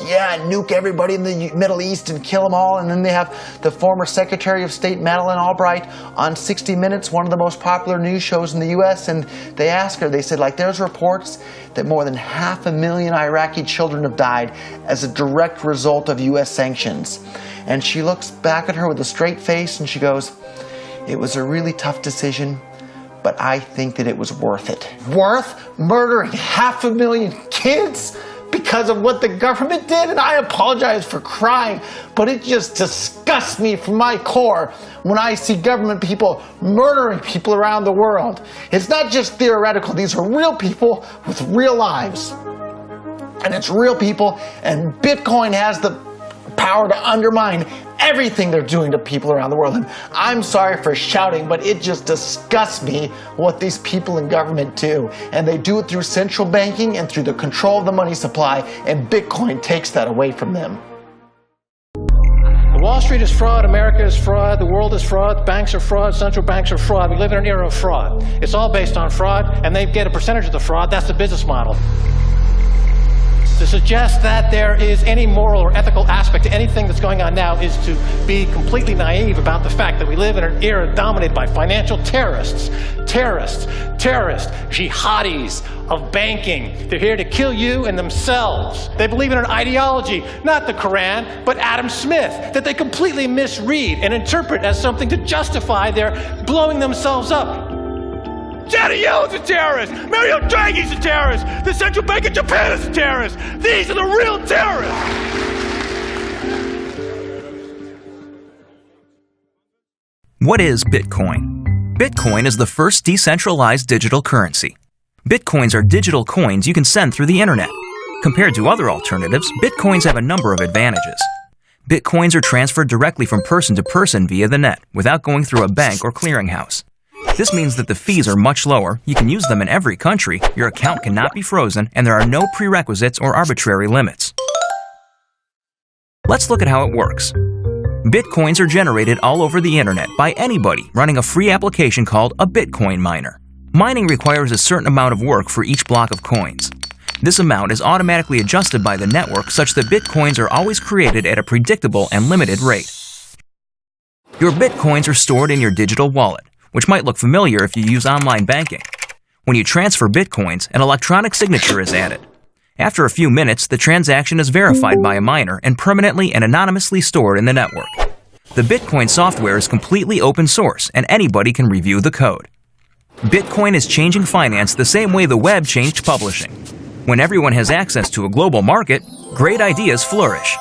nuke everybody in the Middle East and kill them all. And then they have the former Secretary of State, Madeleine Albright, on 60 Minutes, one of the most popular news shows in the U.S., and they asked her, they said, like, there's reports that more than 500,000 Iraqi children have died as a direct result of U.S. sanctions. And she looks back at her with a straight face and she goes, it was a really tough decision, but I think that it was worth it. Worth murdering 500,000 kids because of what the government did? And I apologize for crying, but it just disgusts me from my core when I see government people murdering people around the world. It's not just theoretical. These are real people with real lives. And it's real people, and Bitcoin has the power to undermine everything they're doing to people around the world. And I'm sorry for shouting, but it just disgusts me what these people in government do. And they do it through central banking and through the control of the money supply, and Bitcoin takes that away from them. Wall Street is fraud, America is fraud, the world is fraud, banks are fraud, central banks are fraud. We live in an era of fraud. It's all based on fraud, and they get a percentage of the fraud. That's the business model. To suggest that there is any moral or ethical aspect to anything that's going on now is to be completely naive about the fact that we live in an era dominated by financial terrorists, jihadis of banking. They're here to kill you and themselves. They believe in an ideology, not the Quran, but Adam Smith, that they completely misread and interpret as something to justify their blowing themselves up. Janet Yellen's a terrorist! Mario Draghi's a terrorist! The Central Bank of Japan is a terrorist! These are the real terrorists! What is Bitcoin? Bitcoin is the first decentralized digital currency. Bitcoins are digital coins you can send through the internet. Compared to other alternatives, Bitcoins have a number of advantages. Bitcoins are transferred directly from person to person via the net, without going through a bank or clearinghouse. This means that the fees are much lower, you can use them in every country, your account cannot be frozen, and there are no prerequisites or arbitrary limits. Let's look at how it works. Bitcoins are generated all over the internet by anybody running a free application called a Bitcoin miner. Mining requires a certain amount of work for each block of coins. This amount is automatically adjusted by the network such that Bitcoins are always created at a predictable and limited rate. Your Bitcoins are stored in your digital wallet, which might look familiar if you use online banking. When you transfer Bitcoins, an electronic signature is added. After a few minutes, the transaction is verified by a miner and permanently and anonymously stored in the network. The Bitcoin software is completely open source, and anybody can review the code. Bitcoin is changing finance the same way the web changed publishing. When everyone has access to a global market, great ideas flourish.